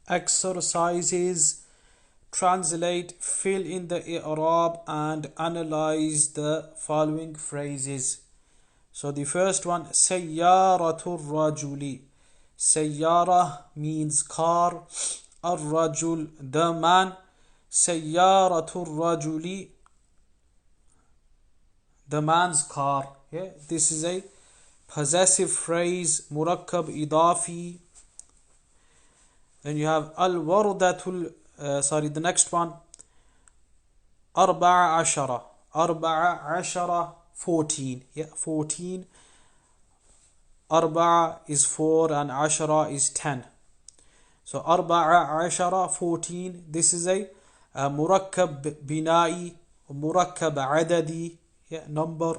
Exercises: translate, fill in the i'rab and analyze the following phrases. So the first one, sayyaratul rajuli. Sayyara means car, ar-rajul the man, sayyaratul rajuli the man's car. Yeah, this is a possessive phrase, murakkab idafi. Then you have al-wardatul, the next one, arba'a ashara. Arba'a ashara, 14. Yeah, 14. Arba'a is 4 and ashara is 10. So arba'a ashara, 14. This is a murakkab bina'i, murakkab adadi, yeah, number.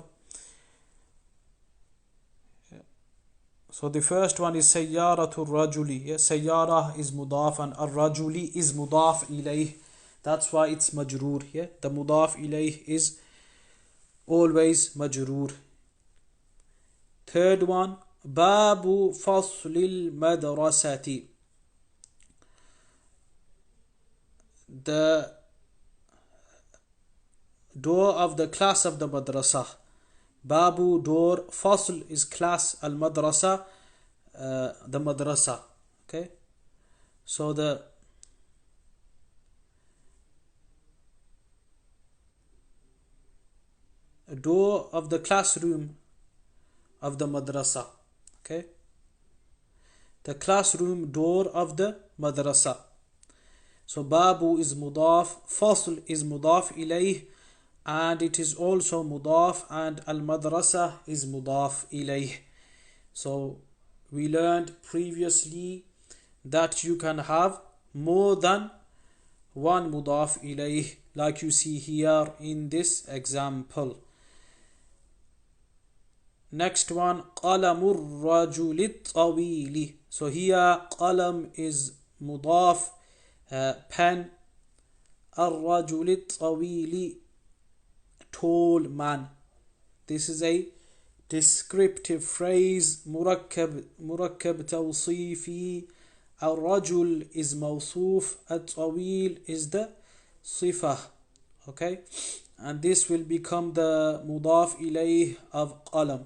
So the first one is sayyaratul rajuli. Yeah, sayyara is mudaf and ar-rajuli is mudaf ilayh. That's why it's majroor. Yeah, the mudaf ilayh is always majroor. Third one, babu faslil madrasati. The door of the class of the madrasa. Babu, door, fasl is class, al madrasa, the madrasa. Okay, so the door of the classroom of the madrasa. Okay, the classroom door of the madrasa. So babu is mudaf, fasl is mudaf ilayh, and it is also mudaf, and al-madrasa is mudaf ilayh. So we learned previously that you can have more than one mudaf ilayh, like you see here in this example. Next one, qalamur rajulit tawili. So here qalam is mudaf, pen, ar-rajulit tawili, tall man. This is a descriptive phrase, murakkab tawsifi. Ar-rajul is mawsuf, at-tawil is the sifah. Okay, and this will become the mudaf ilayh of qalam.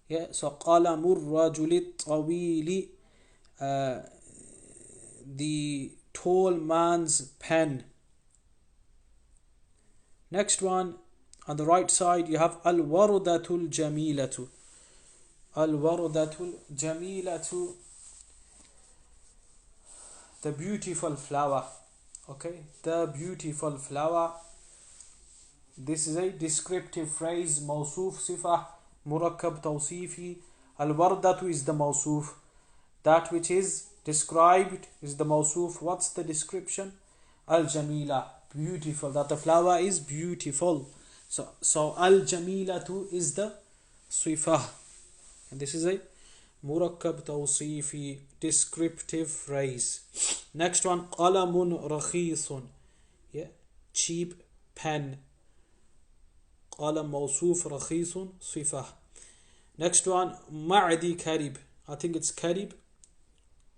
Yeah, so qalamur rajulit tawili, the tall man's pen. Next one, on the right side, you have al-wardatul jamilatu. Al-wardatul jamilatu, the beautiful flower. Okay, the beautiful flower. This is a descriptive phrase, mawsuf, sifah, murakkab, tawsifi. Al-wardatu is the mawsuf. That which is described is the mawsuf. What's the description? Al-jamila, beautiful, that the flower is beautiful. So al-jamilatu is the sifah, and this is a murakkab tawsifi descriptive phrase. Next one, qalamun rakhisun. Yeah, cheap pen. Qalam mawsuf, rakhisun sifah. Next one, ma'di karib. I think it's karib,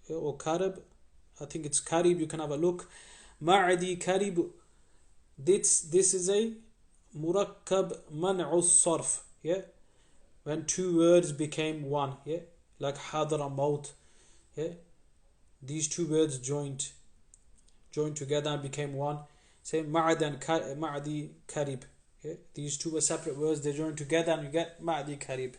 or karib. I think it's karib. You can have a look. Ma'di karib. This is a murakkab man'u sarf. Yeah, when two words became one. Yeah, like hadra maut. Yeah, these two words joined together and became one. Say ma'ad and ma'di karib. Yeah, these two were separate words, they joined together and you get ma'di karib.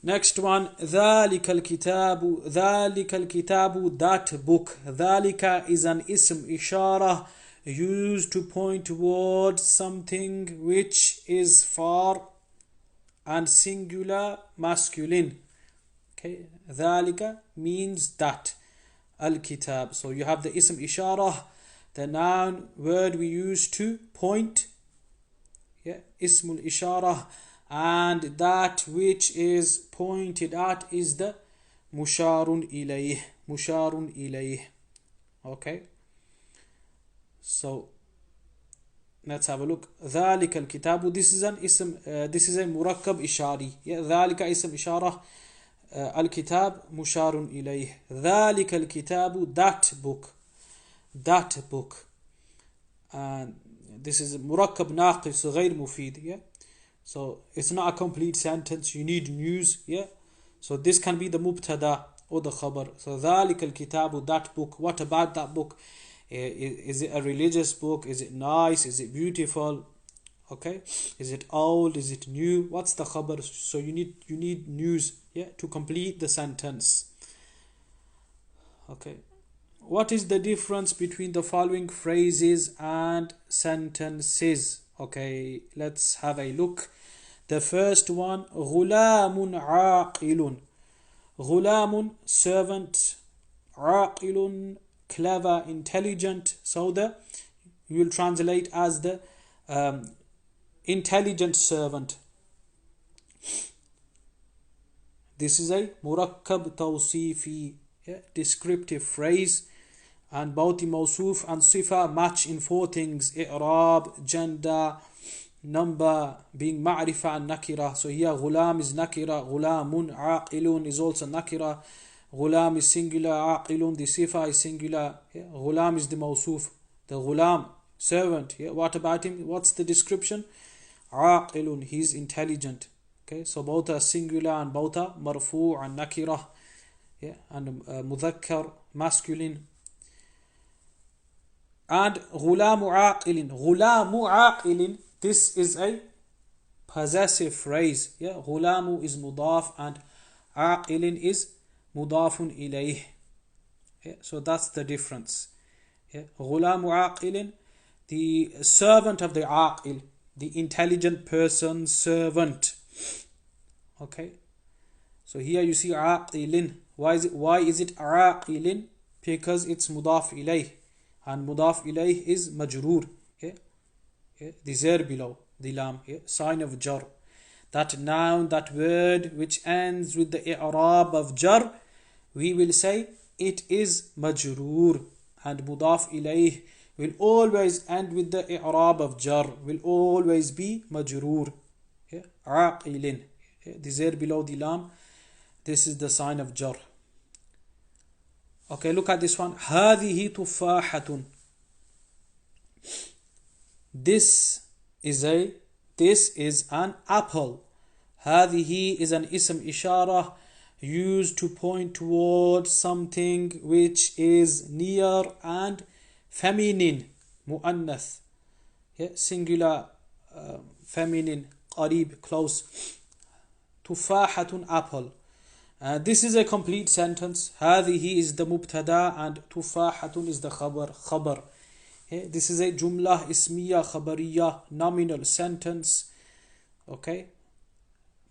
Next one, ذَلِكَ الْكِتَابُ, that book. ذَلِكَ is an ism ishara used to point towards something which is far and singular masculine. Okay, ذَلِكَ means that. Al-kitab. So you have the ism ishara, the noun word we use to point. Yeah, ismul ishara, and that which is pointed at is the musharun ilayh. Musharun ilayh. Okay, so let's have a look. ذَلِكَ الْكِتَابُ, this is an ism, this is a murakkab ishari. Yeah, ذَلِكَ ism ishara, Al-kitab musharun ilayh. ذلك الكتاب, that book. That book. And this is murakkab naqis غير مفيد. Yeah. So it's not a complete sentence. You need news. Yeah. So this can be the mubtada or the khabar. So ذلك الكتاب, that book. What about that book? Is it a religious book? Is it nice? Is it beautiful? Okay. Is it old? Is it new? What's the khabar? So you need news, yeah, to complete the sentence. Okay. What is the difference between the following phrases and sentences? Okay, let's have a look. The first one, غلام عاقل. غلام, servant. عاقل, clever, intelligent. So you will translate as the intelligent servant. This is a murakkab tawsifi, yeah, descriptive phrase, and both the mawsuf and sifa match in four things: i'rab, gender, number, being ma'rifa and nakira. So here ghulam is nakira, ghulamun, aqilun is also nakira, ghulam is singular, aqilun the sifa is singular, yeah. Ghulam is the mawsuf, the ghulam, servant. Yeah. What about him? What's the description? Aqilun, he's intelligent. Okay, so both are singular and both are marfu' and nakira, yeah, and mudhakkar, masculine. And ghulamu aqilin, ghulamu aqilin, this is a possessive phrase. Yeah, ghulamu is mudaf and aqilin is mudafun ilayh. Yeah, so that's the difference. Yeah, ghulamu aqilin, the servant of the aqil, the intelligent person, servant. Okay, so here you see aqilin. Why is it aqilin? Because it's mudaf ilayh, and mudaf ilayh is majroor. Yeah? Yeah? The zer below the lam, yeah? Sign of jar. That noun, that word which ends with the i'rab of jar, we will say it is majroor, and mudaf ilayh will always end with the i'rab of jar, will always be majroor. Yeah? Aqilin. The zer below the lam, this is the sign of jar. Okay, look at this one. هذه تفاحة. This is an apple. هذه is an ism ishara used to point towards something which is near and feminine. Mu'annath. Yeah, singular, feminine, qarib, close. Tufahatun, apple. This is a complete sentence. هذه is the mubtada and tufahatun is the khabar. Okay? This is a jumlah ismiya khabariya, nominal sentence. Okay.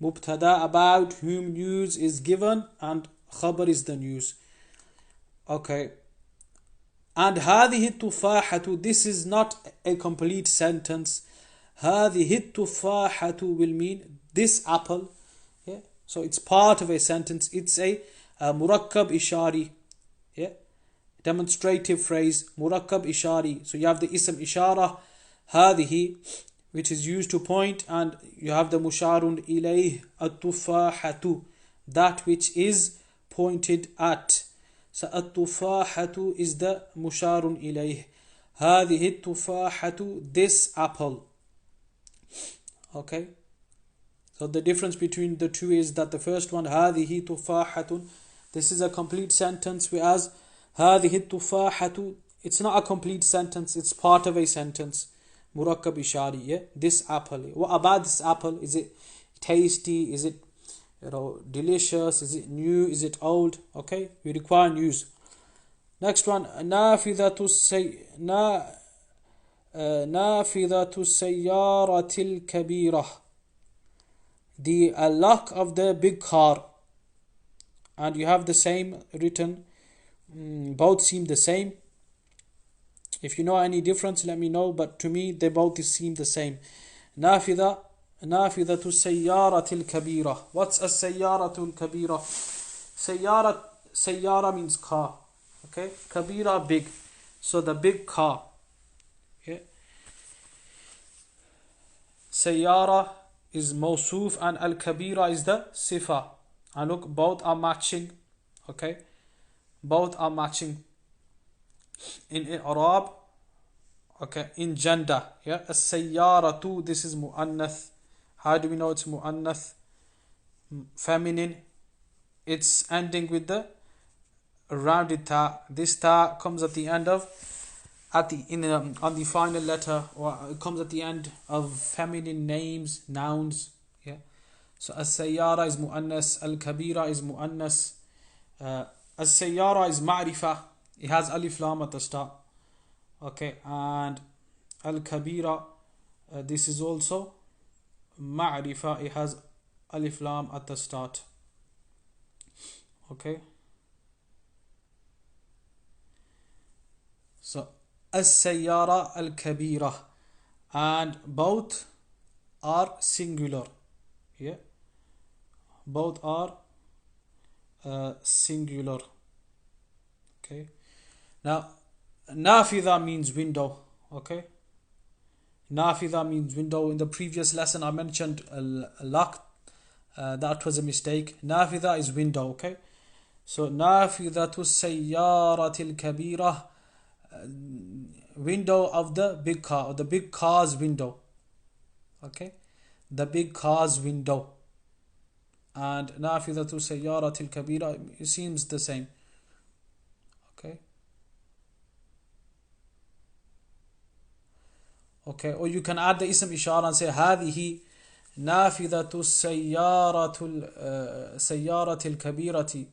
Mubtada, about whom news is given, and khabar is the news. Okay. And هذه التفاحة, this is not a complete sentence. هذه التفاحة will mean this apple. Yeah? So it's part of a sentence. It's a murakkab ishari. Yeah? Demonstrative phrase, murakkab ishari. So you have the ism ishara, هذه, which is used to point, and you have the musharun ilayh, at-tufahatu, that which is pointed at. So at-tufahatu is the musharun ilayh. هذه التفاحة, this apple. Okay. So the difference between the two is that the first one, هذه تفاحة, this is a complete sentence, whereas هذه التفاحة, it's not a complete sentence, it's part of a sentence. Murakkab ishari, yeah? This apple. What about this apple? Is it tasty? Is it, delicious? Is it new? Is it old? Okay, we require news. Next one, نافذة السيارة الكبيرة, the lock of the big car. And you have the same written, both seem the same. If you know any difference, let me know, but to me they both seem the same. نافذة السيارة الكبيرة. What's a سيارة الكبيرة? سيارة means car. Okay, kabira, big. So the big car. Okay. Sayyara is mawsuf and al-kabira is the sifa. And look, both are matching. Okay, both are matching in Arab. Okay, in gender. Yeah, as-sayyaratu, this is mu'annath. How do we know it's mu'annath? Feminine. It's ending with the rounded ta. This ta comes at the end of, on the final letter, or it comes at the end of feminine names, nouns. Yeah. So as-sayyara is mu'annas, al-kabira is mu'annas. As-sayyara is ma'rifa. It has alif lam at the start. Okay, and al-kabira, this is also ma'rifa. It has alif lam at the start. Okay. So as-sayyara, al-kabira, and both are singular. Yeah, both are singular. Okay. Now, nafidha means window. Okay. Nafidha means window. In the previous lesson, I mentioned lock. That was a mistake. Nafidha is window. Okay. So nafidhatu sayyaratil kabira, window of the big car, or the big car's window. Okay. The big car's window. And nafidhatu sayyaratil kabira, it seems the same. Okay. Okay, or you can add the ism ishara and say هذه نافذة سيارة الكبيرة.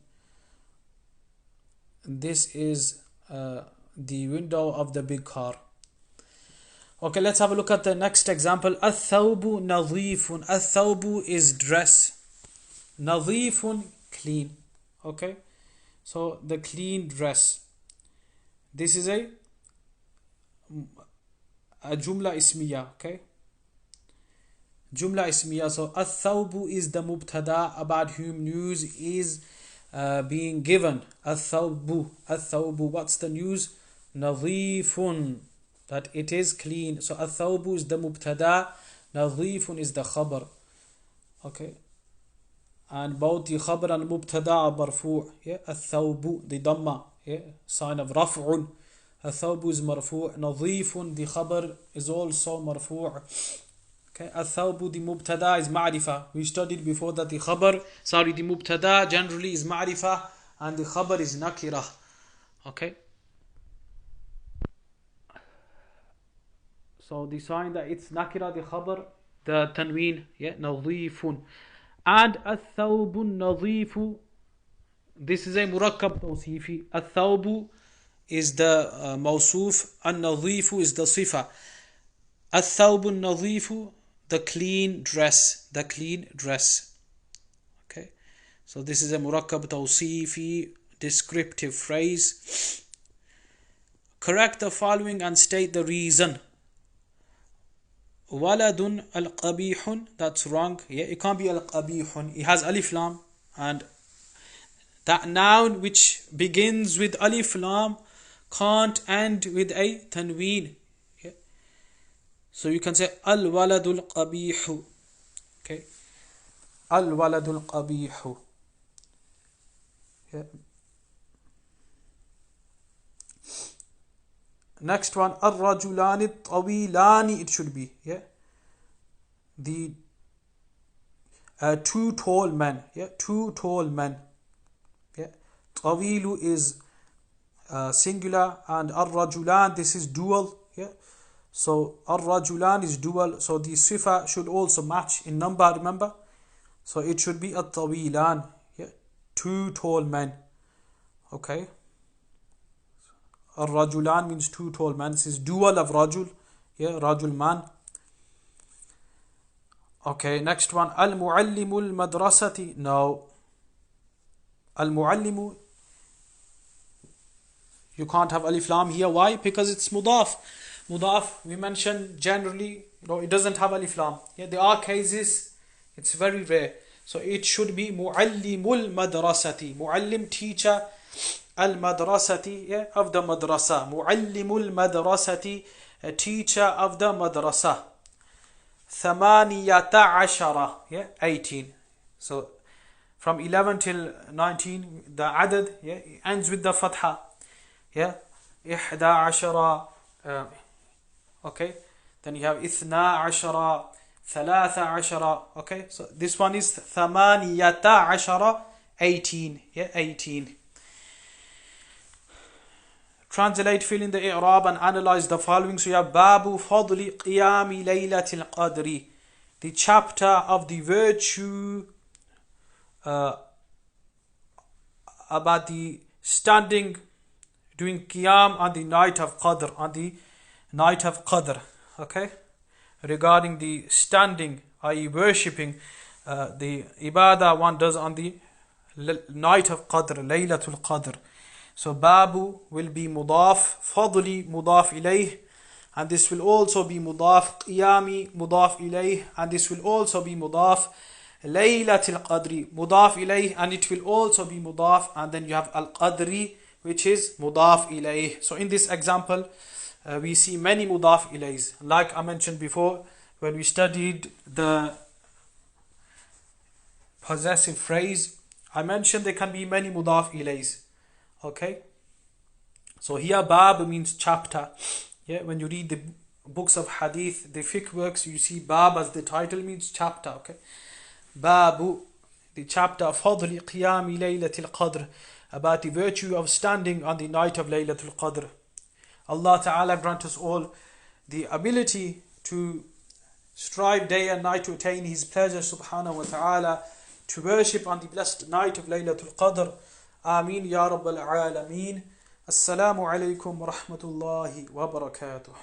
This is the window of the big car. Okay, let's have a look at the next example. الثوب نظيف. الثوب is dress. نظيف, clean. Okay, so the clean dress. This is a jumla ismiya. Okay, jumla ismiya. So الثوب is the mubtada about whom news is being given. الثوب, الثوب, what's the news? نظيف, that it is clean. So الثوب is the mubtada, نظيف is the khabar. Okay, and both the khabar and mubtada are marfu'. Yeah, الثوب, the dhamma, yeah, sign of raf'un. الثوب is marfu'. نظيف, the khabar, is also marfu'. Okay, الثوب, the mubtada, is ma'rifa. We studied before that the mubtada generally is ma'rifa and the khabar is nakira. Okay, so the sign that it's nakira, the khabar, the tanween, yeah, نظيف. And الثوب النظيف, this is a murakkab tawsifi. الثوب is the mawsuf, النظيف is the sifa. الثوب النظيف, the clean dress, the clean dress. Okay, so this is a murakkab tawsifi descriptive phrase. Correct the following and state the reason. Waladun al-qabihun, that's wrong. Yeah, it can't be al-qabihun. It has alif lam, and that noun which begins with alif lam can't end with a tanween. Yeah. So you can say al-waladul qabihu. Okay, al-waladul qabihu. Yeah. Next one, ar-rajulani tawilani, it should be, yeah, the two tall men. Yeah, two tall men. Yeah, tawilu is singular, and ar-rajulan, this is dual. Yeah, so ar-rajulan is dual, so the sifa should also match in number, remember, so it should be at-tawilan. Yeah, two tall men. Okay, ar-rajulan means two tall men. This is dual of rajul. Yeah, rajul man. Okay, next one, al-muallimul madrasati. No, al-muallimu, you can't have alif lam here. Why? Because it's mudaf. Mudaf, we mentioned generally, it doesn't have alif lam. Yeah, there are cases, it's very rare. So it should be muallimul madrasati. Muallim, teacher. Al-madrasati, yeah, of the madrasa. Muallimul madrasati, a teacher of the madrasa. Thamaniyata ashara, yeah, 18. So from 11 till 19, the adad, yeah, it ends with the fatha. Yeah, ihda ashara, okay. Then you have ithna ashara, thalatha ashara, okay. So this one is thamaniyata ashara, 18, yeah, 18. Translate, fill in the i'rab and analyze the following. So you have Babu Fadli Qiyami Laylatil Qadri, the chapter of the virtue about the standing, doing Qiyam on the night of Qadr, okay, regarding the standing, i.e. worshipping, the ibadah one does on the night of Qadr, Laylatul Qadr. So Babu will be mudaf, Fadli mudaf ilayh, and this will also be mudaf, Qiyami mudaf ilayh, and this will also be mudaf, Laylatil Qadri mudaf ilayh, and it will also be mudaf, and then you have Al Qadri, which is mudaf ilayh. So in this example, we see many mudaf ilayhs. Like I mentioned before, when we studied the possessive phrase, I mentioned there can be many mudaf ilayhs. Okay, so here Bab means chapter. Yeah, when you read the books of hadith, the fiqh works, you see Bab as the title means chapter. Okay, Babu, the chapter of Fadli Qiyami Laylatil Qadr, about the virtue of standing on the night of Laylatul Qadr. Allah Ta'ala grant us all the ability to strive day and night to attain His pleasure Subhanahu wa Ta'ala, to worship on the blessed night of Laylatul Qadr. Ameen Ya Rabbal Alameen. Assalamu alaikum wa rahmatullahi wa barakatuh.